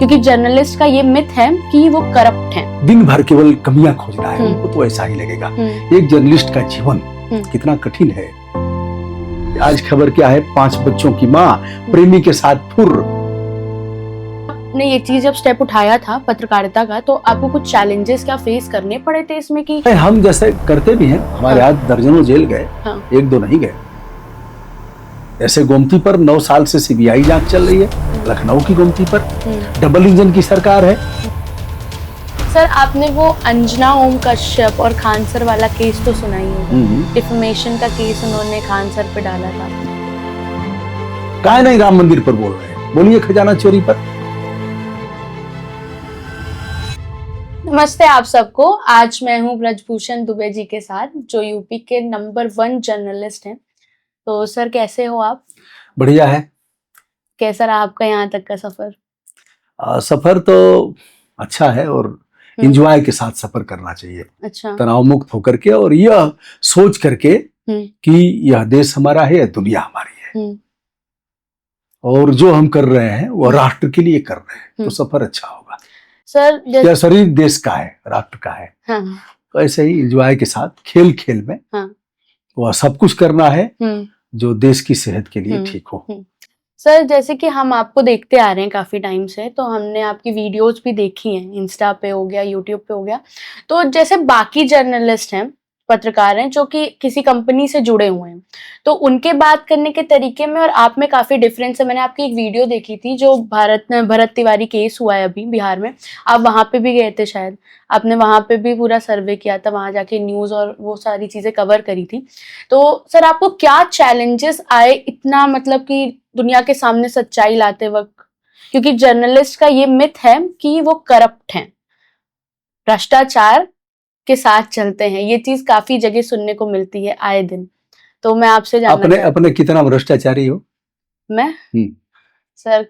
क्योंकि जर्नलिस्ट का ये मिथ है कि वो करप्ट हैं। दिन भर केवल कमियां खोजना है, उनको तो ऐसा ही लगेगा। एक जर्नलिस्ट का जीवन कितना कठिन है। आज खबर क्या है, 5 बच्चों की मां प्रेमी के साथ फुर। आपने ये चीज जब स्टेप उठाया था पत्रकारिता का, तो आपको कुछ चैलेंजेस क्या फेस करने पड़े थे इसमें? कि हम जैसे करते भी हैं, हमारे हाथ दर्जनों जेल गए, 1-2 नहीं गए। ऐसे गोमती पर 9 साल से सीबीआई जांच चल रही है, लखनऊ की गोमती पर डबल इंजन की सरकार है। सर, आपने वो अंजना ओम कश्यप और खान सर वाला केस तो सुना ही होगा। डिफेमेशन का केस उन्होंने खान सर पे डाला था। काहे नहीं राम मंदिर पर बोल रहे हैं, बोलिए खजाना चोरी पर। नमस्ते आप सबको। आज मैं हूँ ब्रजभूषण दुबे जी के साथ, जो यूपी के नंबर 1 जर्नलिस्ट हैं। तो सर, कैसे हो आप? बढ़िया है। कैसा रहा आपका यहाँ तक का सफर? सफर तो अच्छा है और एंजॉय के साथ सफर करना चाहिए। अच्छा। तनाव मुक्त होकर के, और यह सोच करके कि यह देश हमारा है, यह दुनिया हमारी है, और जो हम कर रहे हैं वो राष्ट्र के लिए कर रहे हैं, तो सफर अच्छा होगा। सर, यह शरीर देश का है, राष्ट्र का है। तो ऐसे ही एंजॉय के साथ, खेल खेल में वह सब कुछ करना है जो देश की सेहत के लिए ठीक हो। सर, जैसे कि हम आपको देखते आ रहे हैं काफी टाइम से, तो हमने आपकी वीडियोस भी देखी हैं, इंस्टा पे हो गया, यूट्यूब पे हो गया। तो जैसे बाकी जर्नलिस्ट हैं, पत्रकार हैं, जो कि किसी कंपनी से जुड़े हुए हैं, तो उनके बात करने के तरीके में और आप में काफी डिफरेंस है। मैंने आपकी एक वीडियो देखी थी, जो भरत तिवारी केस हुआ है अभी बिहार में। आप वहां पे भी गए थे शायद, आपने वहां पे भी पूरा सर्वे किया था, वहां जाके न्यूज और वो सारी चीजें कवर करी थी। तो सर, आपको क्या चैलेंजेस आए इतना, मतलब कि दुनिया के सामने सच्चाई लाते वक्त? क्योंकि जर्नलिस्ट का ये मिथ है कि वो करप्ट हैं, भ्रष्टाचार के साथ चलते हैं। ये चीज काफी जगह सुनने को मिलती है आए दिन। तो मैं आपसे जानना अपने कितना भ्रष्टाचारी हो? मैं सर,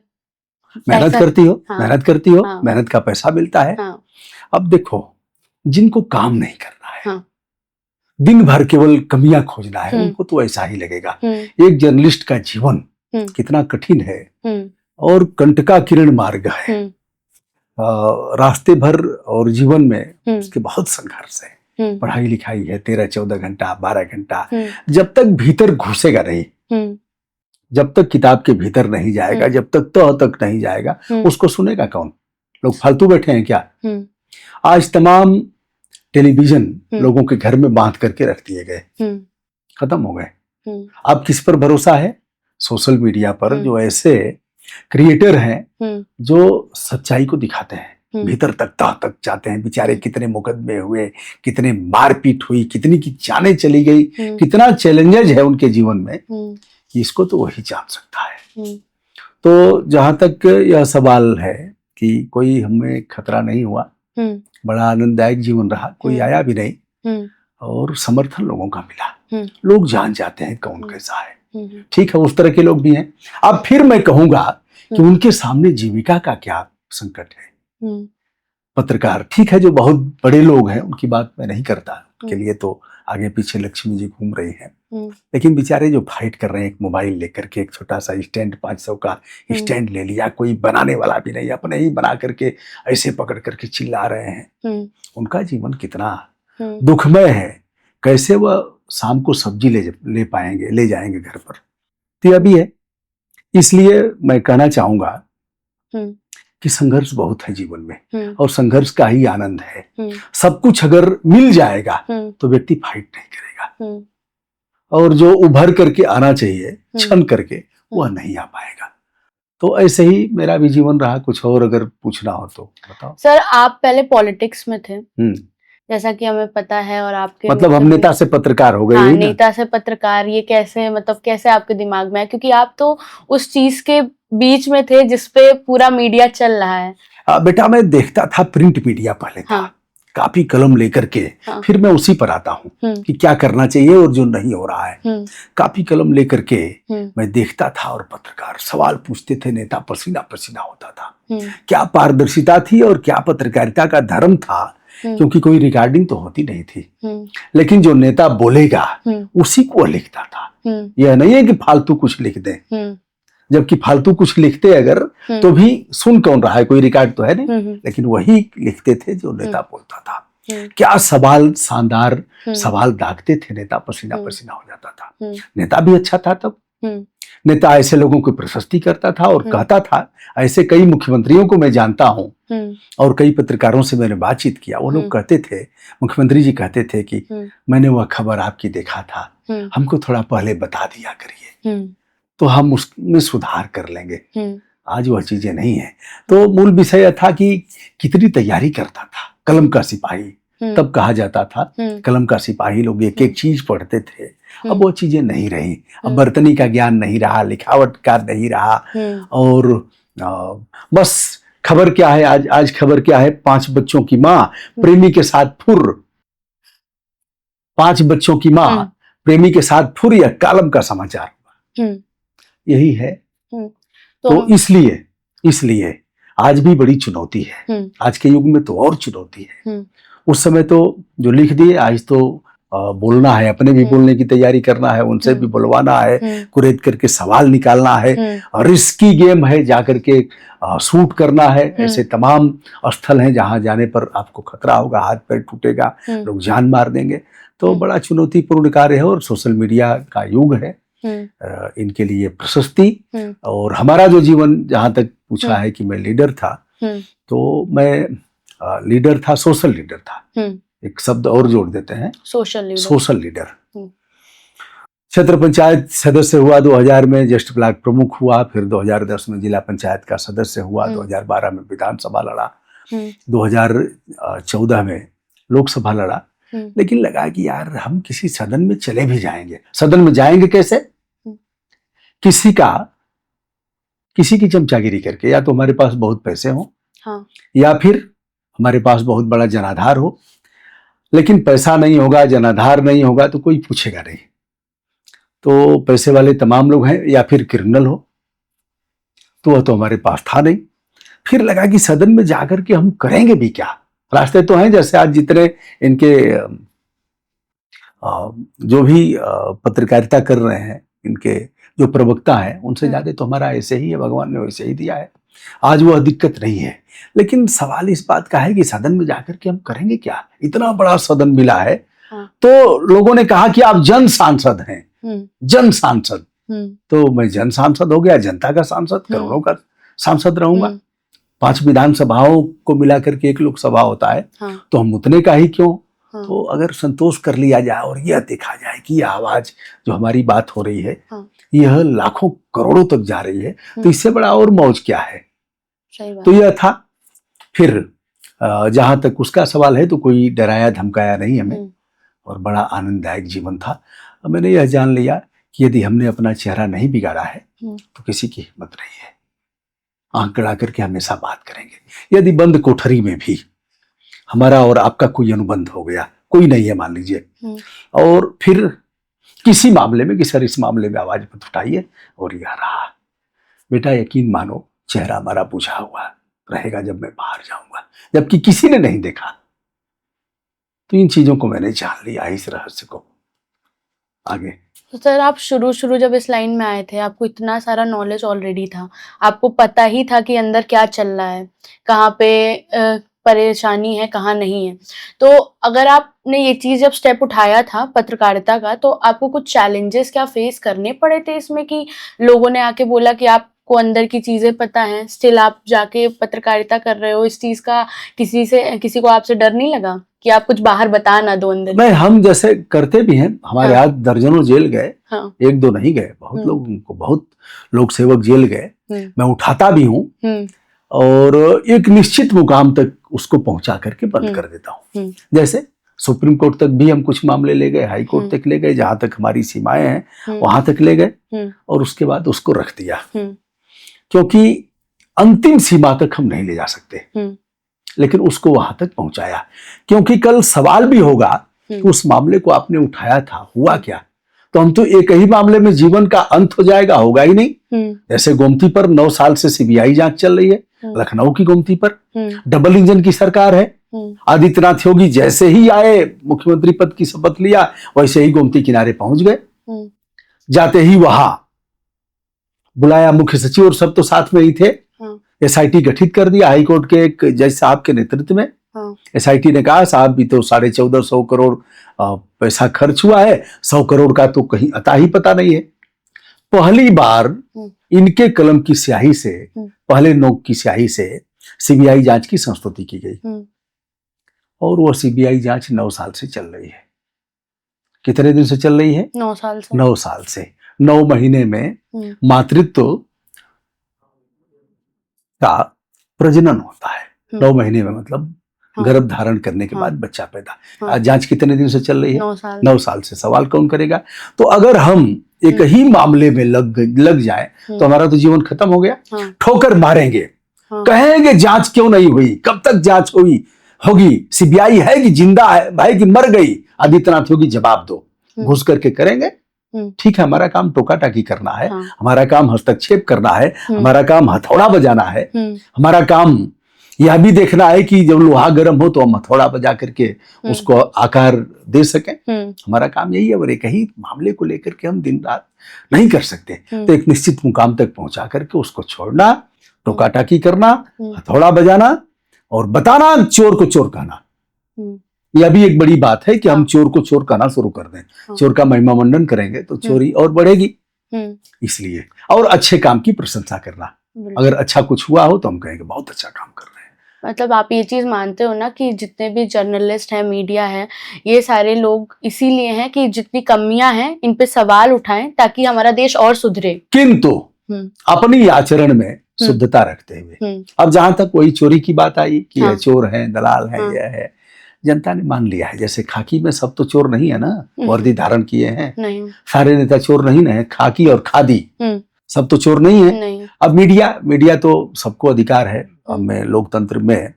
मेहनत करती हो, मेहनत करती हो, हाँ, मेहनत का पैसा मिलता है। हाँ, अब देखो, जिनको काम नहीं करना है, हाँ, दिन भर केवल कमियां खोजना है, उनको तो ऐसा ही लगेगा। एक जर्नलिस्ट का जीवन कितना कठिन है और कंटका किरण मार्ग है। रास्ते भर और जीवन में इसके बहुत संघर्ष है। पढ़ाई लिखाई है, 13-14 घंटा, 12 घंटा। जब तक भीतर घुसेगा नहीं, जब तक किताब के भीतर नहीं जाएगा, जब तक तह तक नहीं जाएगा, उसको सुनेगा कौन? लोग फालतू बैठे हैं क्या? आज तमाम टेलीविजन लोगों के घर में बांध करके रख दिए गए, खत्म हो गए। अब किस पर भरोसा है? सोशल मीडिया पर जो ऐसे क्रिएटर हैं जो सच्चाई को दिखाते हैं, भीतर तक तह तक जाते हैं। बेचारे कितने मुकदमे हुए, कितने मारपीट हुई, कितनी की जाने चली गई, कितना चैलेंजेस है उनके जीवन में, इसको तो वही जान सकता है। तो जहां तक यह सवाल है कि कोई हमें खतरा नहीं हुआ, बड़ा आनंददायक जीवन रहा, कोई आया भी नहीं और समर्थन लोगों का मिला। लोग जान जाते हैं कौन कैसा है। ठीक है, उस तरह के लोग भी हैं। अब फिर मैं कहूंगा कि उनके सामने जीविका का क्या संकट है। पत्रकार ठीक है, जो बहुत बड़े लोग हैं, उनकी बात मैं नहीं करता, उनके लिए तो आगे पीछे लक्ष्मी जी घूम रही हैं। लेकिन बेचारे जो फाइट कर रहे हैं, एक मोबाइल लेकर के, एक छोटा सा स्टैंड, 500 का स्टैंड ले लिया, कोई बनाने वाला भी नहीं, अपने ही बना करके ऐसे पकड़ करके चिल्ला रहे हैं। उनका जीवन कितना दुखमय है। कैसे वह शाम को सब्जी ले पाएंगे, ले जाएंगे घर पर? तो यह भी है। इसलिए मैं कहना चाहूंगा कि संघर्ष बहुत है जीवन में, और संघर्ष का ही आनंद है। सब कुछ अगर मिल जाएगा तो व्यक्ति फाइट नहीं करेगा, और जो उभर करके आना चाहिए क्षण करके, वह नहीं आ पाएगा। तो ऐसे ही मेरा भी जीवन रहा। कुछ और अगर पूछना हो तो बताओ। सर, आप पहले पॉलिटिक्स में थे, जैसा कि हमें पता है, और आपके मतलब हम नेता से पत्रकार हो गए। हाँ, नेता से पत्रकार, ये कैसे, मतलब कैसे आपके दिमाग में है? क्योंकि आप तो उस चीज के बीच में थे जिसपे पूरा मीडिया चल रहा है। बेटा, मैं देखता था प्रिंट मीडिया पहले था, कापी कलम लेकर के, फिर मैं उसी पर आता हूँ कि क्या करना चाहिए और जो नहीं हो रहा है। कापी कलम लेकर के मैं देखता था, और पत्रकार सवाल पूछते थे, नेता पसीना पसीना होता था। क्या पारदर्शिता थी और क्या पत्रकारिता का धर्म था, क्योंकि कोई रिकॉर्डिंग तो होती नहीं थी। लेकिन जो नेता बोलेगा उसी को लिखता था। यह नहीं है कि फालतू कुछ लिख दे। जबकि फालतू कुछ लिखते अगर तो भी सुन कौन रहा है, कोई रिकॉर्ड तो है नहीं, लेकिन वही लिखते थे जो नेता बोलता था। क्या सवाल, शानदार सवाल दागते थे नेता, पसीना पसीना हो जाता था। नेता भी अच्छा था तब। नेता ऐसे लोगों को प्रशस्ति करता था और कहता था, ऐसे कई मुख्यमंत्रियों को मैं जानता हूं और कई पत्रकारों से मैंने बातचीत किया, वो लोग कहते थे, मुख्यमंत्री जी कहते थे कि मैंने वह खबर आपकी देखा था, हमको थोड़ा पहले बता दिया करिए तो हम उसमें सुधार कर लेंगे। आज वह चीजें नहीं है। तो मूल विषय यह था कि कितनी तैयारी करता था कलम का सिपाही, तब कहा जाता था कलम का सिपाही। लोग एक एक चीज पढ़ते थे, अब वो चीजें नहीं रही। अब बर्तनी का ज्ञान नहीं रहा, लिखावट का नहीं रहा, और बस खबर क्या है, आज खबर क्या है, 5 बच्चों की माँ प्रेमी के साथ फुर, 5 बच्चों की माँ प्रेमी के साथ फुर, यह कलम का समाचार यही है। तो इसलिए आज भी बड़ी चुनौती है। आज के युग में तो और चुनौती है। उस समय तो जो लिख दिए, आज तो बोलना है, अपने भी बोलने की तैयारी करना है, उनसे भी बुलवाना है, कुरेद करके सवाल निकालना है, रिस्की गेम है, जाकर के शूट करना है। ऐसे तमाम स्थल हैं जहां जाने पर आपको खतरा होगा, हाथ पैर टूटेगा, लोग जान मार देंगे। तो बड़ा चुनौतीपूर्ण कार्य है और सोशल मीडिया का युग है। इनके लिए प्रशस्ति। और हमारा जो जीवन, जहां तक पूछा है कि मैं लीडर था, तो मैं लीडर था, सोशल लीडर था। एक शब्द और जोड़ देते हैं, सोशल लीडर। क्षेत्र पंचायत सदस्य हुआ 2000 में, ज्येष्ठ ब्लॉक प्रमुख हुआ, फिर 2010 में जिला पंचायत का सदस्य हुआ, 2012 में विधानसभा लड़ा, 2014 में लोकसभा लड़ा। लेकिन लगा कि यार हम किसी सदन में चले भी जाएंगे, सदन में जाएंगे कैसे? किसी की चमचागिरी करके, या तो हमारे पास बहुत पैसे हो, या फिर हमारे पास बहुत बड़ा जनाधार हो। लेकिन पैसा नहीं होगा, जनाधार नहीं होगा तो कोई पूछेगा नहीं। तो पैसे वाले तमाम लोग हैं, या फिर क्रिमिनल हो, तो वह तो हमारे पास था नहीं। फिर लगा कि सदन में जाकर के हम करेंगे भी क्या? रास्ते तो हैं, जैसे आज जितने इनके जो भी पत्रकारिता कर रहे हैं, इनके जो प्रवक्ता हैं, उनसे ज्यादा तो हमारा ऐसे ही है, भगवान ने वैसे ही दिया है। आज वह दिक्कत नहीं है। लेकिन सवाल इस बात का है कि सदन में जाकर के हम करेंगे क्या? इतना बड़ा सदन मिला है। तो लोगों ने कहा कि आप जन सांसद हैं, जन सांसद। तो मैं जन सांसद हो गया, जनता का सांसद, करोड़ों का सांसद रहूंगा। 5 विधानसभाओं को मिलाकर के एक लोकसभा होता है, तो हम उतने का ही क्यों? तो अगर संतोष कर लिया जाए और यह देखा जाए कि यह आवाज जो हमारी बात हो रही है, यह लाखों करोड़ों तक जा रही है, तो इससे बड़ा और मौज क्या है? तो यह था। फिर जहां तक उसका सवाल है, तो कोई डराया धमकाया नहीं हमें, और बड़ा आनंददायक जीवन था। मैंने यह जान लिया कि यदि हमने अपना चेहरा नहीं बिगाड़ा है, तो किसी की हिम्मत नहीं है। आंख गड़ा करके हमेशा बात करेंगे। यदि बंद कोठरी में भी हमारा और आपका कोई अनुबंध हो गया, कोई नहीं है मान लीजिए, और फिर किसी मामले में, कि सर इस मामले में आवाज मत उठाइए, और यह रहा, बेटा यकीन मानो चेहरा हमारा बुझा हुआ रहेगा जब मैं बाहर जाऊंगा, जबकि किसी ने नहीं देखा। तो इन चीजों को मैंने जान लिया, इस रहस्य को। आगे तो सर, आप शुरू जब इस लाइन में आए थे, आपको इतना सारा नॉलेज ऑलरेडी था, आपको पता ही था कि अंदर क्या चल रहा है, कहाँ पे परेशानी है, कहाँ नहीं है। तो अगर आपने ये चीज जब स्टेप उठाया था पत्रकारिता का, तो आपको कुछ चैलेंजेस क्या फेस करने पड़े थे इसमें, कि लोगों ने आके बोला कि आपको अंदर की चीजें पता हैं, स्टिल आप जाके पत्रकारिता कर रहे हो, इस चीज का किसी को आपसे डर नहीं लगा कि आप कुछ बाहर बता ना दो अंदर? नहीं, हम जैसे करते भी हैं, हमारे आज दर्जनों जेल गए, एक दो नहीं गए, बहुत लोग सेवक जेल गए। मैं उठाता भी हूँ, और एक निश्चित मुकाम तक उसको पहुंचा करके बंद कर देता हूँ। जैसे सुप्रीम कोर्ट तक भी हम कुछ मामले ले गए, हाई कोर्ट तक ले गए, जहां तक हमारी सीमाएं हैं वहां तक ले गए, और उसके बाद उसको रख दिया, क्योंकि अंतिम सीमा तक हम नहीं ले जा सकते, लेकिन उसको वहां तक पहुंचाया। क्योंकि कल सवाल भी होगा कि उस मामले को आपने उठाया था, हुआ क्या? तो हम तो एक ही मामले में जीवन का अंत हो जाएगा, होगा ही नहीं। जैसे गोमती पर 9 साल से सीबीआई जांच चल रही है, लखनऊ की गोमती पर डबल इंजन की सरकार है। आदित्यनाथ योगी जैसे ही आए, मुख्यमंत्री पद की शपथ लिया, वैसे ही गोमती किनारे पहुंच गए। जाते ही वहां बुलाया, मुख्य सचिव और सब तो साथ में ही थे। हाँ। एसआईटी गठित कर दिया हाईकोर्ट के एक जज साहब के नेतृत्व में। हाँ। एसआईटी ने कहा साहब भी तो 1450 करोड़ पैसा खर्च हुआ है, 100 करोड़ का तो कहीं अता ही पता नहीं है। पहली बार इनके कलम की स्याही से, पहले नोक की स्याही से सीबीआई जांच की संस्तुति की गई और वो सीबीआई जांच 9 साल से चल रही है। कितने दिन से चल रही है? 9 साल से। 9 साल से 9 महीने में मातृत्व का प्रजनन होता है। 9 महीने में मतलब गर्भ धारण करने के बाद बच्चा पैदा। जांच कितने दिन से चल रही है? 9 साल से। सवाल कौन करेगा? तो अगर हम एक ही मामले में लग जाए तो हमारा तो जीवन खत्म हो गया। ठोकर मारेंगे, कहेंगे जांच क्यों नहीं हुई, कब तक जांच होगी, सीबीआई है कि जिंदा है, भाई कि मर गई, आदित्यनाथ योगी जवाब दो। घुस करके करेंगे। ठीक है, हमारा काम टोका टाकी करना है, हमारा काम हस्तक्षेप करना है, हमारा काम हथौड़ा बजाना है, हमारा काम यह भी देखना है कि जब लोहा गर्म हो तो हम हथौड़ा बजा करके उसको आकार दे सकें। हमारा काम यही है। और एक ही मामले को लेकर के हम दिन रात नहीं कर सकते। तो एक निश्चित मुकाम तक पहुंचा करके उसको छोड़ना, टोका टाकी करना, हथौड़ा बजाना और बताना, चोर को चोर कहना। यह भी एक बड़ी बात है कि हम चोर को चोर कहना शुरू कर दें। चोर का महिमा मंडन करेंगे तो चोरी और बढ़ेगी। इसलिए और अच्छे काम की प्रशंसा करना, अगर अच्छा कुछ हुआ हो तो हम कहेंगे बहुत अच्छा काम कर रहे हैं। मतलब आप ये चीज मानते हो ना कि जितने भी जर्नलिस्ट हैं, मीडिया है, ये सारे लोग इसीलिए हैं कि जितनी कमियां हैं इन पे सवाल उठाएं ताकि हमारा देश और सुधरे, किंतु अपनी आचरण में शुद्धता रखते हुए। अब जहां तक वही चोरी की बात आई कि ये चोर है, दलाल है, यह है, जनता ने मान लिया है। जैसे खाकी में सब तो चोर नहीं है ना, वर्दी धारण किए हैं, सारे नेता चोर नहीं है। खाकी और खादी सब तो चोर नहीं है। अब मीडिया तो सबको अधिकार है, हमें लोकतंत्र में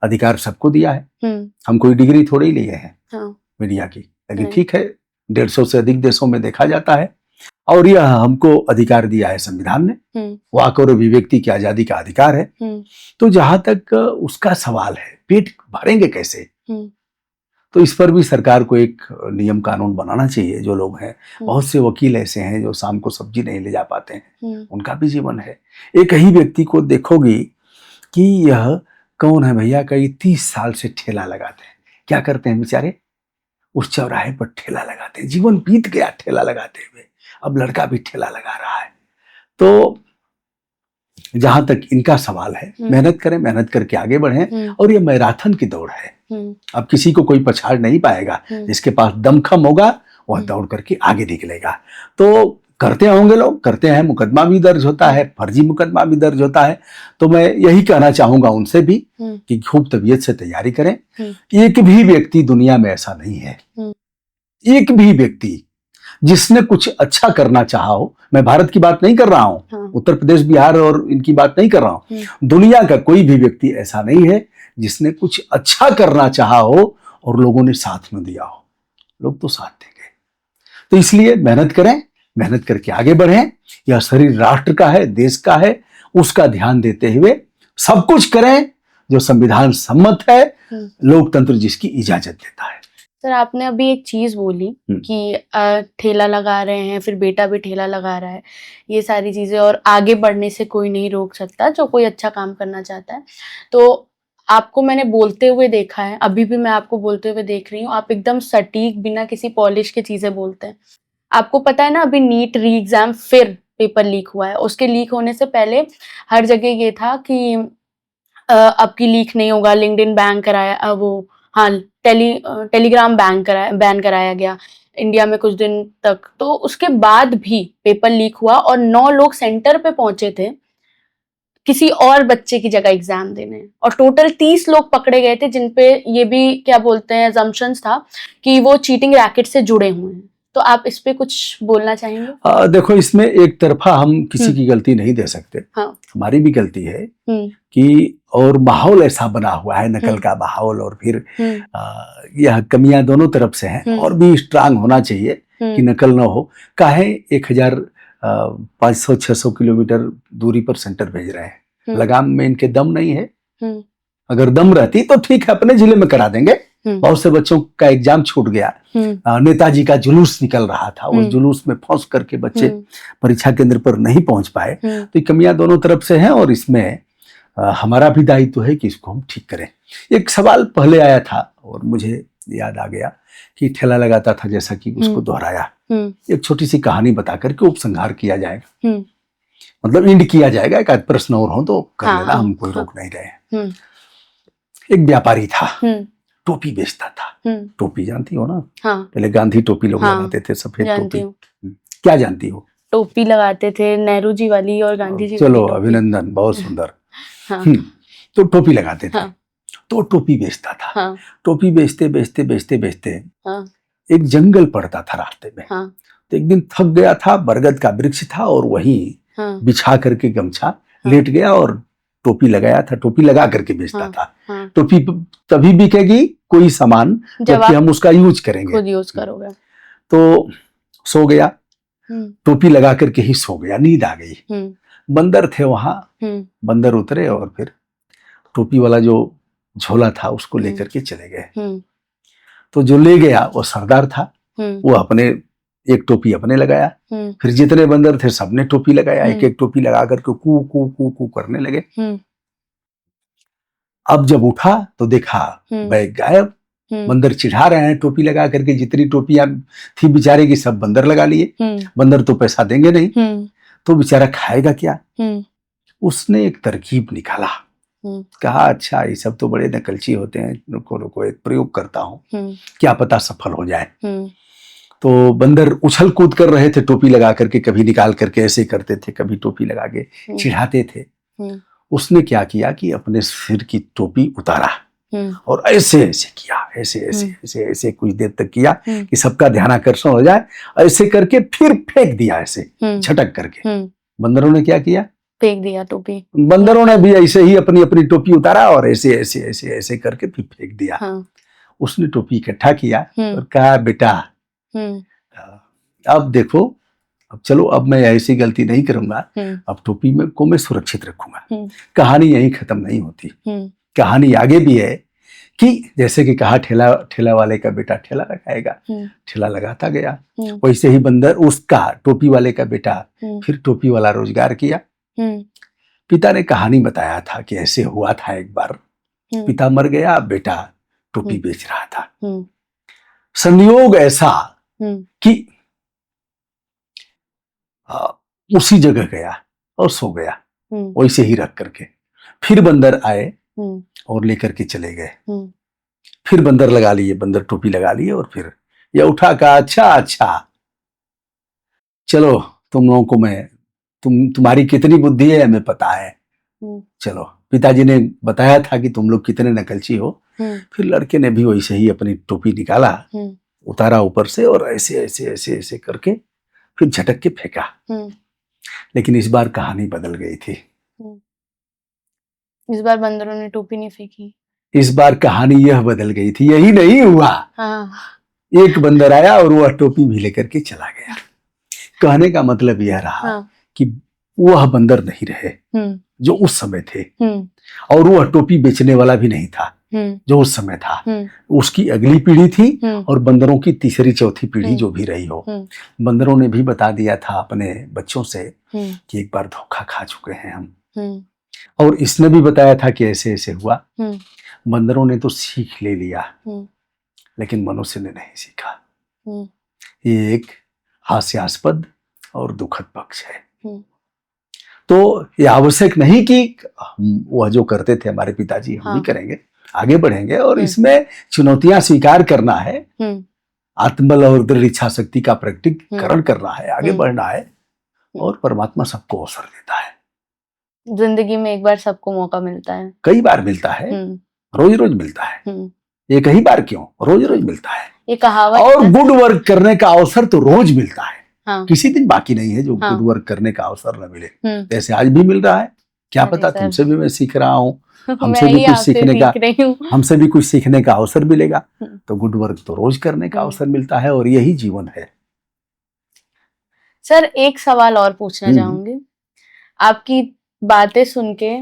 अधिकार सबको दिया है। हम कोई डिग्री थोड़ी लिए हैं मीडिया की, लेकिन ठीक है 150 से अधिक देशों में देखा जाता है और यह हमको अधिकार दिया है संविधान ने। वाक और अभिव्यक्ति की आजादी का अधिकार है। तो जहां तक उसका सवाल है, पेट भरेंगे कैसे, तो इस पर भी सरकार को एक नियम कानून बनाना चाहिए। जो लोग हैं, बहुत से वकील ऐसे हैं जो शाम को सब्जी नहीं ले जा पाते हैं, उनका भी जीवन है। एक ही व्यक्ति को देखोगी कि यह कौन है भैया, कई 30 साल से ठेला लगाते हैं। क्या करते हैं बेचारे? उस चौराहे पर ठेला लगाते हैं। जीवन बीत गया ठेला लगाते हुए, अब लड़का भी ठेला लगा रहा है। तो जहां तक इनका सवाल है, मेहनत करें, मेहनत करके आगे बढ़ें। और ये मैराथन की दौड़ है। अब किसी को कोई पछाड़ नहीं पाएगा। जिसके पास दमखम होगा वह दौड़ करके आगे निकलेगा। तो करते होंगे लोग, करते हैं, मुकदमा भी दर्ज होता है, फर्जी मुकदमा भी दर्ज होता है। तो मैं यही कहना चाहूंगा उनसे भी कि खूब तबीयत से तैयारी करें। एक भी व्यक्ति दुनिया में ऐसा नहीं है, एक भी व्यक्ति जिसने कुछ अच्छा करना चाहा हो। मैं भारत की बात नहीं कर रहा हूं, उत्तर प्रदेश, बिहार और इनकी बात नहीं कर रहा हूं। दुनिया का कोई भी व्यक्ति ऐसा नहीं है जिसने कुछ अच्छा करना चाहा हो और लोगों ने साथ न दिया हो। लोग तो साथ देंगे। तो इसलिए मेहनत करें, मेहनत करके आगे बढ़ें। यह शरीर राष्ट्र का है, देश का है, उसका ध्यान देते हुए सब कुछ करें जो संविधान सम्मत है, लोकतंत्र जिसकी इजाजत देता है। सर, आपने अभी एक चीज बोली कि ठेला लगा रहे हैं, फिर बेटा भी ठेला लगा रहा है, ये सारी चीजें, और आगे बढ़ने से कोई नहीं रोक सकता जो कोई अच्छा काम करना चाहता है। तो आपको मैंने बोलते हुए देखा है, अभी भी मैं आपको बोलते हुए देख रही हूँ, आप एकदम सटीक, बिना किसी पॉलिश के चीजें बोलते हैं। आपको पता है ना, अभी नीट री एग्जाम फिर पेपर लीक हुआ है। उसके लीक होने से पहले हर जगह ये था कि अब की लीक नहीं होगा, लिंक्डइन बैन कराया, वो हाँ टेलीग्राम बैन कराया गया इंडिया में कुछ दिन तक। तो उसके बाद भी पेपर लीक हुआ और 9 लोग सेंटर पे पहुंचे थे किसी और बच्चे की जगह एग्जाम देने, और टोटल 30 लोग पकड़े गए थे जिनपे ये भी क्या बोलते हैं assumptions था कि वो चीटिंग रैकेट से जुड़े हुए हैं। तो आप इस पे कुछ बोलना चाहेंगे? देखो, इसमें एक तरफा हम किसी की गलती नहीं दे सकते। हमारी भी गलती है कि और माहौल ऐसा बना हुआ है, नकल का माहौल, और फिर यह कमियां दोनों तरफ से हैं। और भी स्ट्रांग होना चाहिए कि नकल ना हो। काहे 1500-600 किलोमीटर दूरी पर सेंटर भेज रहे हैं, लगाम में इनके दम नहीं है। अगर दम रहती तो ठीक है, अपने जिले में करा देंगे, बहुत से बच्चों का एग्जाम छूट गया। नेताजी का जुलूस निकल रहा था, उस जुलूस में फंस करके बच्चे परीक्षा केंद्र पर नहीं पहुंच पाए। तो ये कमियां दोनों तरफ से हैं और इसमें हमारा भी दायित्व है कि इसको हम ठीक करें। एक सवाल पहले आया था और मुझे याद आ गया कि ठेला लगाता था, जैसा कि उसको दोहराया। एक छोटी सी कहानी बताकर के उपसंहार किया जाएगा, मतलब इंड किया जाएगा। एक आध प्रश्न और हो तो कर लेना, हम कोई रोक नहीं रहे। एक व्यापारी था, टोपी बेचता था। टोपी जानती हो ना? पहले गांधी टोपी लोग लगाते थे, सफेद टोपी। क्या जानती हो? टोपी लगाते थे, नेहरू जी वाली और गांधी जी। चलो अभिनंदन, बहुत सुंदर। तो टोपी लगाते थे, तो टोपी बेचता था। टोपी बेचते बेचते बेचते बेचते एक जंगल पड़ता था रास्ते में। तो एक दिन थक गया था, बरगद का वृक्ष था और वहीं बिछा करके गमछा लेट गया और टोपी लगाया था। टोपी लगा करके बेचता था। टोपी तभी बिकेगी कोई सामान जबकि हम उसका यूज करेंगे, खुद यूज करोगे। तो सो गया, टोपी लगा करके ही सो गया, नींद आ गई। बंदर थे वहां, बंदर उतरे और फिर टोपी वाला जो झोला था उसको लेकर के चले गए। तो जो ले गया वो सरदार था, वो अपने एक टोपी अपने लगाया, फिर जितने बंदर थे सबने टोपी लगाया, एक एक टोपी लगा करके कू कू कू कू करने लगे। अब जब उठा तो देखा बैग गायब, बंदर चिढ़ा रहे हैं टोपी लगा करके, जितनी टोपियां थी बेचारे की सब बंदर लगा लिए। बंदर तो पैसा देंगे नहीं, तो बेचारा खाएगा क्या? उसने एक तरकीब निकाला, कहा अच्छा ये सब तो बड़े नकलची होते हैं, रुको रुको एक प्रयोग करता हूँ, क्या पता सफल हो जाए। तो बंदर उछल कूद कर रहे थे टोपी लगा करके, कभी निकाल करके ऐसे करते थे, कभी टोपी लगा के चिढ़ाते थे। उसने क्या किया कि अपने सिर की टोपी उतारा और ऐसे ऐसे किया, ऐसे ऐसे ऐसे ऐसे कुछ देर तक किया कि सबका ध्यान आकर्षण हो जाए, ऐसे करके फिर फेंक दिया ऐसे झटक करके। बंदरों ने क्या किया? फेंक दिया टोपी। बंदरों ने भी ऐसे ही अपनी अपनी टोपी उतारा और ऐसे ऐसे ऐसे ऐसे करके फिर फेंक दिया। उसने टोपी इकट्ठा किया और कहा बेटा अब देखो, अब चलो, अब मैं ऐसी गलती नहीं करूंगा, अब टोपी में को मैं सुरक्षित रखूंगा। कहानी यहीं खत्म नहीं होती, कहानी आगे भी है कि जैसे कि कहा ठेला वाले का बेटा ठेला लगाएगा, ठेला लगाता गया, वैसे ही बंदर उसका टोपी वाले का बेटा फिर टोपी वाला रोजगार किया। पिता ने कहानी बताया था कि ऐसे हुआ था एक बार, पिता मर गया, बेटा टोपी बेच रहा था। संयोग ऐसा कि उसी जगह गया और सो गया वैसे ही रख करके। फिर बंदर आए और लेकर के चले गए। फिर बंदर लगा लिए, बंदर टोपी लगा लिए और फिर ये उठा कहा अच्छा अच्छा चलो तुम लोगों को मैं तुम्हारी कितनी बुद्धि है हमें पता है, चलो। पिताजी ने बताया था कि तुम लोग कितने नकलची हो। फिर लड़के ने भी वैसे ही अपनी टोपी निकाला, उतारा ऊपर से और ऐसे ऐसे ऐसे ऐसे करके फिर झटक के फेंका। लेकिन इस बार कहानी बदल गई थी। इस बार बंदरों ने टोपी नहीं फेंकी, इस बार कहानी यह बदल गई थी। यही नहीं हुआ, एक बंदर आया और वह टोपी भी लेकर के चला गया। कहने का मतलब यह रहा कि वह बंदर नहीं रहे जो उस समय थे, और वह टोपी बेचने वाला भी नहीं था जो उस समय था। उसकी अगली पीढ़ी थी और बंदरों की तीसरी चौथी पीढ़ी जो भी रही हो। बंदरों ने भी बता दिया था अपने बच्चों से कि एक बार धोखा खा चुके हैं हम, और इसने भी बताया था कि ऐसे ऐसे हुआ। बंदरों ने तो सीख ले लिया, लेकिन मनुष्य ने नहीं सीखा। ये एक हास्यास्पद और दुखद पक्ष है। तो ये आवश्यक नहीं कि वह जो करते थे हमारे पिताजी हम भी करेंगे, आगे बढ़ेंगे, और इसमें चुनौतियां स्वीकार करना है, आत्मबल और दृढ़ इच्छा शक्ति का प्रकटीकरण करना है, आगे बढ़ना है, और परमात्मा सबको अवसर देता है। जिंदगी में एक बार सबको मौका मिलता है, कई बार मिलता है, रोज रोज मिलता है। एक ही बार क्यों, रोज रोज मिलता है। ये कहावत, और गुड वर्क करने का अवसर तो रोज मिलता है। किसी दिन बाकी नहीं है जो गुड वर्क करने का अवसर न मिले। जैसे आज भी मिल रहा है, क्या पता तुमसे भी मैं सीख रहा हूँ, हमसे भी कुछ सीखने का, हमसे भी कुछ सीखने का अवसर मिलेगा। तो गुड वर्क तो रोज करने का अवसर मिलता है, और यही जीवन है। सर एक सवाल और पूछना चाहूंगी। आपकी बातें सुन के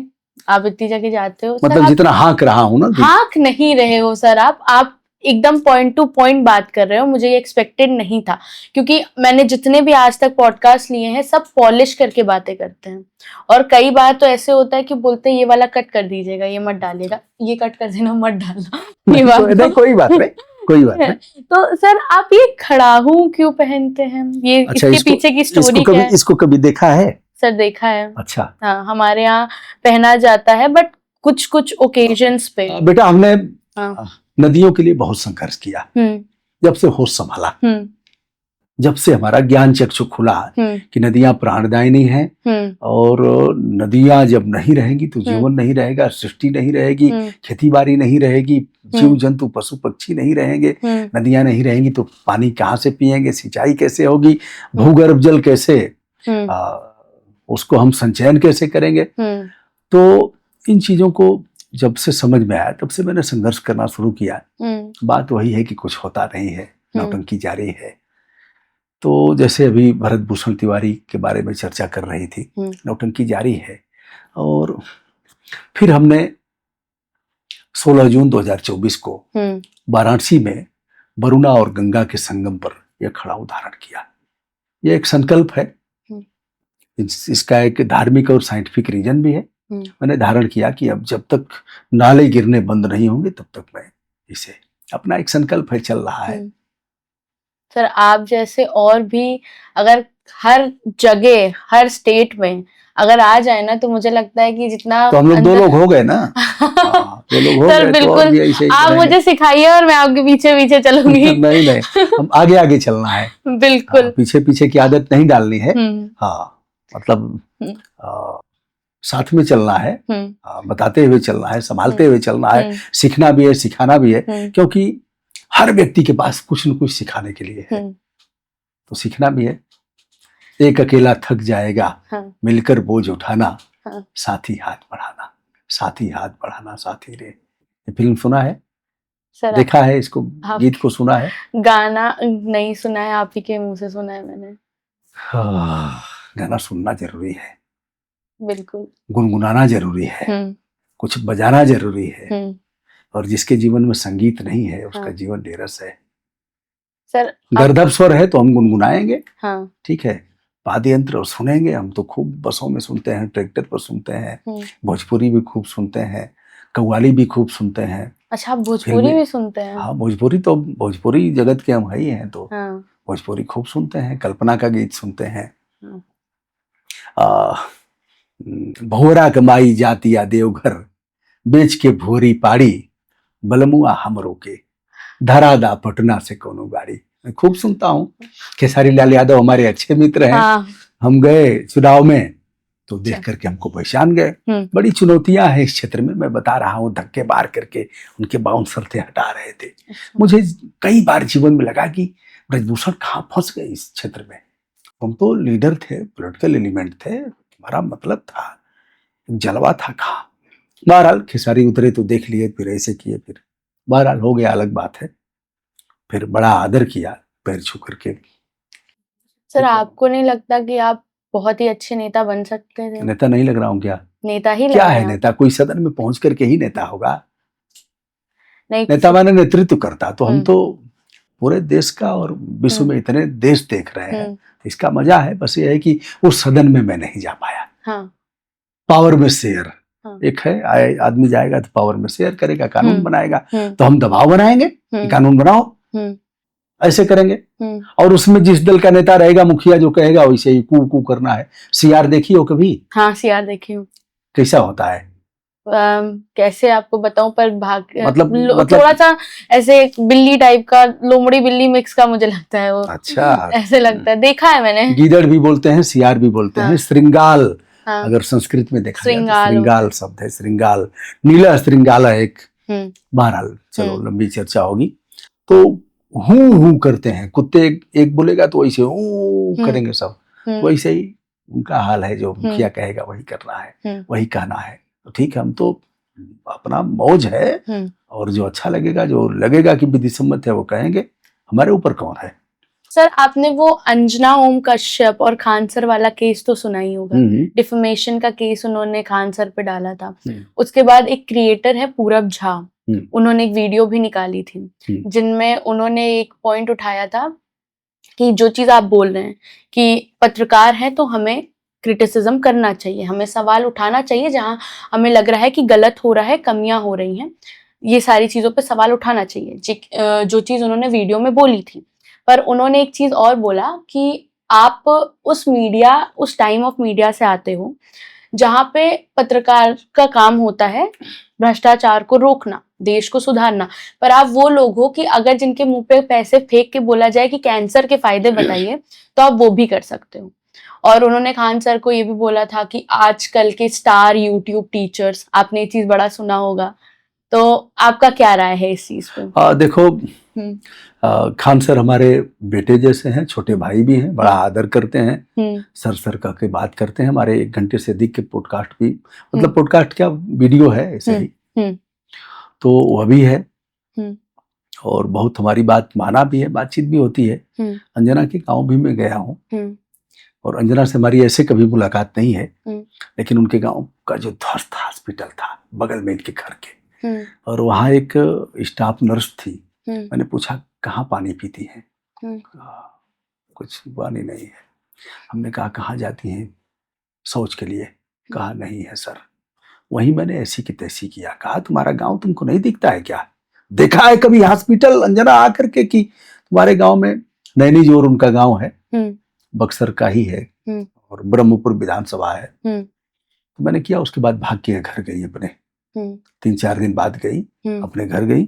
आप इतनी जगह जाते हो, मतलब जितना हाँक रहा हूँ ना, हाँक नहीं रहे हो सर, आप एकदम पॉइंट टू पॉइंट बात कर रहे हो, मुझे ये एक्सपेक्टेड नहीं था, क्योंकि मैंने जितने भी आज तक पॉडकास्ट लिए हैं सब पॉलिश करके बातें करते हैं, और कई बार तो ऐसे होता है कि बोलते हैं ये वाला कट कर दीजिएगा, ये मत डालिएगा, ये कट कर देना, मत डालना, ये बात कोई बात नहीं, कोई बात नहीं। तो सर आप ये खड़ाहू क्यों पहनते हैं, ये अच्छा, इसके पीछे की स्टोरी क्या है? इसको कभी देखा है? सर देखा है। अच्छा। हाँ, हमारे यहाँ पहना जाता है, बट कुछ कुछ ओकेजन्स पे। बेटा हमने हाँ। नदियों के लिए बहुत संघर्ष किया, जब से होश संभाला, जब से हमारा ज्ञान चक्षु खुला कि नदियां प्राणदायिनी हैं, और नदियां जब नहीं रहेंगी तो जीवन नहीं रहेगा, सृष्टि नहीं रहेगी, खेती बाड़ी नहीं रहेगी, जीव जंतु पशु पक्षी नहीं रहेंगे, नदियां नहीं रहेंगी तो पानी कहाँ से पिएंगे, सिंचाई कैसे होगी, भूगर्भ जल कैसे, उसको हम संचयन कैसे करेंगे। तो इन चीजों को जब से समझ में आया तब से मैंने संघर्ष करना शुरू किया। बात वही है कि कुछ होता नहीं है, नौटंकी जारी है। तो जैसे अभी भरत भूषण तिवारी के बारे में चर्चा कर रही थी, नौटंकी जारी है। और फिर हमने 16 जून 2024 को वाराणसी में वरुणा और गंगा के संगम पर यह खड़ाऊ धारण किया। यह एक संकल्प है, इसका एक धार्मिक और साइंटिफिक रीजन भी है। मैंने धारण किया कि अब जब तक नाले गिरने बंद नहीं होंगे तब तक मैं इसे, अपना एक संकल्प है, चल रहा है। सर आप जैसे और भी अगर हर जगह हर स्टेट में अगर आ जाए ना, तो मुझे लगता है कि जितना तो हम लोग 2 लोग हो गए ना। दो लोग हो सर गए, बिल्कुल, तो आप मुझे सिखाइए और मैं आपके पीछे पीछे चलूंगी। नहीं, हम आगे आगे चलना है। बिल्कुल, पीछे पीछे की आदत नहीं डालनी है। हाँ, मतलब साथ में चलना है, बताते हुए चलना है, संभालते हुए चलना है, सीखना भी है, सिखाना भी है, क्योंकि हर व्यक्ति के पास कुछ न कुछ सिखाने के लिए है, तो सीखना भी है। एक अकेला थक जाएगा, मिलकर बोझ उठाना, साथी हाथ बढ़ाना, साथी हाथ बढ़ाना, साथी रे। ये फिल्म सुना है? सर देखा है इसको, गीत को सुना है? गाना नहीं सुना है, आप ही के मुंह से सुना है मैंने। गाना सुनना जरूरी है, बिल्कुल, गुनगुनाना जरूरी है, कुछ बजाना जरूरी है, और जिसके जीवन में संगीत नहीं है उसका जीवन नीरस है। सर गर्दभ स्वर है तो हम गुनगुनाएंगे, ठीक है, वाद्य यंत्र सुनेंगे, हम तो खूब बसों में सुनते हैं, ट्रैक्टर पर सुनते हैं, भोजपुरी भी खूब सुनते हैं, कव्वाली भी खूब सुनते हैं। अच्छा, आप भोजपुरी भी सुनते हैं? हाँ, भोजपुरी जगत के हम ही हैं, तो भोजपुरी खूब सुनते हैं, कल्पना का गीत सुनते हैं। भोरा कमाई जातिया देवघर, बेच के भोरी पाड़ी, बलमुआ हमरो के, धरादा पटना से कोनो गाड़ी। मैं खूब सुनता हूँ। खेसारी लाल यादव हमारे अच्छे मित्र हैं। हम गए चुनाव में तो देख करके हमको पहचान गए। बड़ी चुनौतियां हैं इस क्षेत्र में, मैं बता रहा हूँ, धक्के मार करके उनके बाउंसर थे, हटा रहे थे। मुझे कई बार जीवन में लगा कि ब्रजभूषण कहाँ फंस गए इस क्षेत्र में। हम तो लीडर थे, पॉलिटिकल एलिमेंट थे, हमारा मतलब था, जलवा था कहाँ। बहरहाल खेसारी उतरे तो देख लिए, फिर ऐसे किए, फिर बहरहाल हो गया, अलग बात है। फिर बड़ा आदर किया, पैर छू करके। सर आपको नहीं लगता कि आप बहुत ही अच्छे नेता बन सकते थे? नेता नहीं लग रहा हूँ क्या? नेता ही क्या है नेता? कोई सदन में पहुंच करके ही नेता होगा? नहीं, नेता माने नेतृत्व करता। तो हम तो पूरे देश का और विश्व में इतने देश देख रहे हैं, इसका मजा है। बस ये है कि उस सदन में मैं नहीं जा पाया। पावर में शेयर एक है, आदमी जाएगा तो पावर में शेयर करेगा, कानून बनाएगा, तो हम दबाव बनाएंगे कि कानून बनाओ, ऐसे करेंगे। और उसमें जिस दल का नेता रहेगा, मुखिया जो कहेगा वैसे ही कू करना है। सीआर देखी हो कभी? हाँ, सीआर देखी हूँ। कैसा होता है? कैसे आपको बताऊं, पर मतलब थोड़ा सा ऐसे बिल्ली टाइप का, लोमड़ी बिल्ली मिक्स का मुझे लगता है वो। अच्छा, ऐसे लगता है, देखा है मैंने। गीदड़ भी बोलते हैं, सीआर भी बोलते हैं, श्रृंगाल। अगर संस्कृत में देखा जाए तो श्रृंगाल शब्द है, श्रृंगाल, नीला श्रृंगाल है एक। बहरहाल चलो, लंबी चर्चा होगी। तो हूं करते हैं कुत्ते, एक बोलेगा तो वैसे हूं करेंगे सब, तो वैसे ही उनका हाल है। जो मुखिया कहेगा वही करना है, वही कहना है। तो ठीक है, हम तो अपना मौज है, और जो अच्छा लगेगा, जो लगेगा कि विधि सम्मत है, वो कहेंगे। हमारे ऊपर कौन है? सर आपने वो अंजना ओम कश्यप और खान सर वाला केस तो सुना ही होगा, डिफेमेशन का केस उन्होंने खान सर पे डाला था। उसके बाद एक क्रिएटर है पूरब झा, उन्होंने एक वीडियो भी निकाली थी जिनमें उन्होंने एक पॉइंट उठाया था कि जो चीज आप बोल रहे हैं कि पत्रकार हैं तो हमें क्रिटिसिज्म करना चाहिए, हमें सवाल उठाना चाहिए जहां हमें लग रहा है कि गलत हो रहा है, कमियां हो रही हैं, ये सारी चीजों पे सवाल उठाना चाहिए, जो चीज उन्होंने वीडियो में बोली थी। पर उन्होंने एक चीज और बोला कि आप उस टाइम ऑफ मीडिया से आते हो जहां पे पत्रकार का काम होता है भ्रष्टाचार को रोकना, देश को सुधारना, पर आप वो लोग हो कि अगर जिनके मुंह पे पैसे फेंक के बोला जाए कि कैंसर के फायदे बताइए तो आप वो भी कर सकते हो। और उन्होंने खान सर को ये भी बोला था कि आजकल के स्टार यूट्यूब टीचर्स, आपने ये चीज बड़ा सुना होगा, तो आपका क्या राय है इस चीज पे? देखो, खान सर हमारे बेटे जैसे हैं, छोटे भाई भी हैं, बड़ा आदर करते हैं, सर का के बात करते हैं। हमारे 1 घंटे से अधिक के पॉडकास्ट भी, मतलब पॉडकास्ट क्या वीडियो है ऐसे ही, तो वह भी है और बहुत हमारी बात माना भी है, बातचीत भी होती है। अंजना के गांव भी मैं गया हूँ और अंजना से हमारी ऐसे कभी मुलाकात नहीं है, लेकिन उनके गांव का जो ध्वस्त हॉस्पिटल था बगल में इनके घर के, और वहाँ एक स्टाफ नर्स थी। मैंने पूछा कहाँ पानी पीती हैं? कुछ पानी नहीं है। हमने कहा कहाँ जाती हैं शौच के लिए? कहा नहीं है सर। वहीं मैंने ऐसी की तैसी किया, कहा तुम्हारा गांव तुमको नहीं दिखता है क्या? देखा है कभी हॉस्पिटल अंजना आकर के कि तुम्हारे गांव में? नैनी जोर उनका गांव है, बक्सर का ही है और ब्रह्मपुर विधानसभा है। तो मैंने किया, उसके बाद भाग के घर गई अपने, 3-4 दिन बाद गई, अपने घर गई,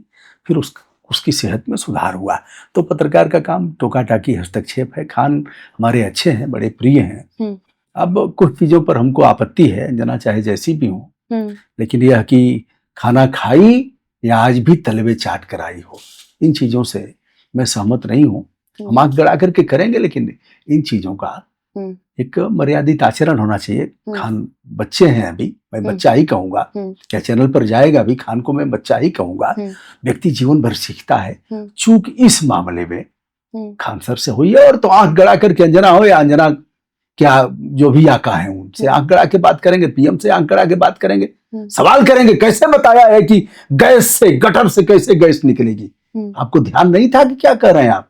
फिर उसकी सेहत में सुधार हुआ। तो पत्रकार का काम टोका टाकी हस्तक्षेप है। खान हमारे अच्छे हैं, बड़े प्रिय हैं। अब कुछ चीजों पर हमको आपत्ति है, जना चाहे जैसी भी हो, लेकिन यह कि खाना खाई या आज भी तलवे चाट कर आई हो, इन चीजों से मैं सहमत नहीं हूँ। हम आंख गड़ा करके करेंगे, लेकिन इन चीजों का एक मर्यादित आचरण होना चाहिए। खान बच्चे हैं, अभी मैं बच्चा ही कहूंगा, क्या चैनल पर जाएगा भी, खान को मैं बच्चा ही कहूंगा। व्यक्ति जीवन भर सीखता है। चूक इस मामले में खान सर से हुई है, और तो आंख गड़ा करके अंजना हो या अंजना क्या जो भी आका है उनसे आंख गड़ा के बात करेंगे, पीएम से आंख गड़ा के बात करेंगे, सवाल करेंगे कैसे बताया है कि गैस से, गटर से कैसे गैस निकलेगी? आपको ध्यान नहीं था कि क्या कर रहे हैं आप?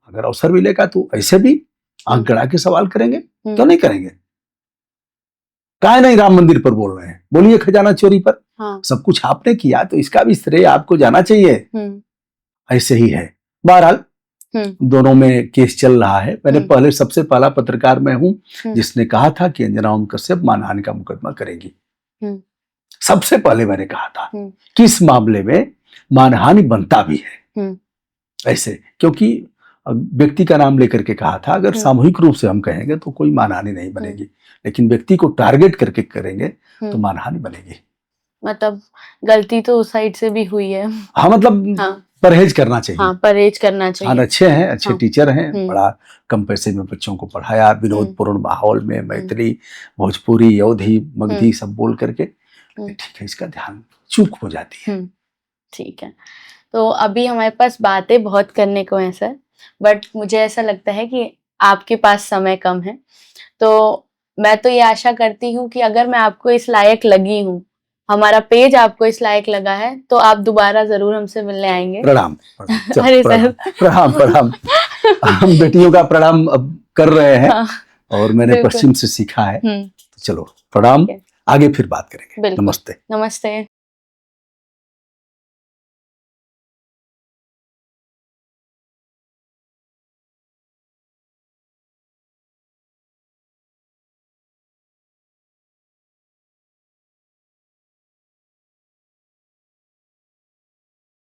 अगर अवसर मिलेगा तो ऐसे भी आंख गड़ा के सवाल करेंगे, क्यों नहीं करेंगे? काहे नहीं राम मंदिर पर बोल रहे हैं, बोलिए खजाना चोरी पर। सब कुछ आपने किया तो इसका भी श्रेय आपको जाना चाहिए। ऐसे ही है। बहरहाल दोनों में केस चल रहा है। मैंने सबसे पहला पत्रकार मैं हूं जिसने कहा था कि अंजना ओम कश्यप मानहानि का मुकदमा करेगी। सबसे पहले मैंने कहा था किस मामले में मानहानि बनता भी है ऐसे, क्योंकि व्यक्ति का नाम लेकर के कहा था। अगर सामूहिक रूप से हम कहेंगे तो कोई मानहानि नहीं बनेगी, लेकिन व्यक्ति को टारगेट करके करेंगे तो मानहानि बनेगी। मतलब गलती तो उस साइड से भी हुई है। हाँ, मतलब परहेज करना चाहिए। हाँ, परहेज करना चाहिए। खान अच्छे हैं, अच्छे टीचर हैं, बड़ा कम पैसे में बच्चों को पढ़ाया, विनोदपूर्ण माहौल में मैथिली, भोजपुरी, अवधी, मगधी सब बोल करके। ठीक है, इसका ध्यान चूक हो जाती है। ठीक है, तो अभी हमारे पास बातें बहुत करने को है सर, बट मुझे ऐसा लगता है कि आपके पास समय कम है, तो मैं तो ये आशा करती हूँ कि अगर मैं आपको इस लायक लगी हूँ, हमारा पेज आपको इस लायक लगा है, तो आप दोबारा जरूर हमसे मिलने आएंगे। प्रणाम। अरे सर, प्रणाम। हम बेटियों का प्रणाम अब कर रहे हैं और मैंने पश्चिम से सीखा है। तो चलो प्रणाम, आगे फिर बात करेंगे। नमस्ते।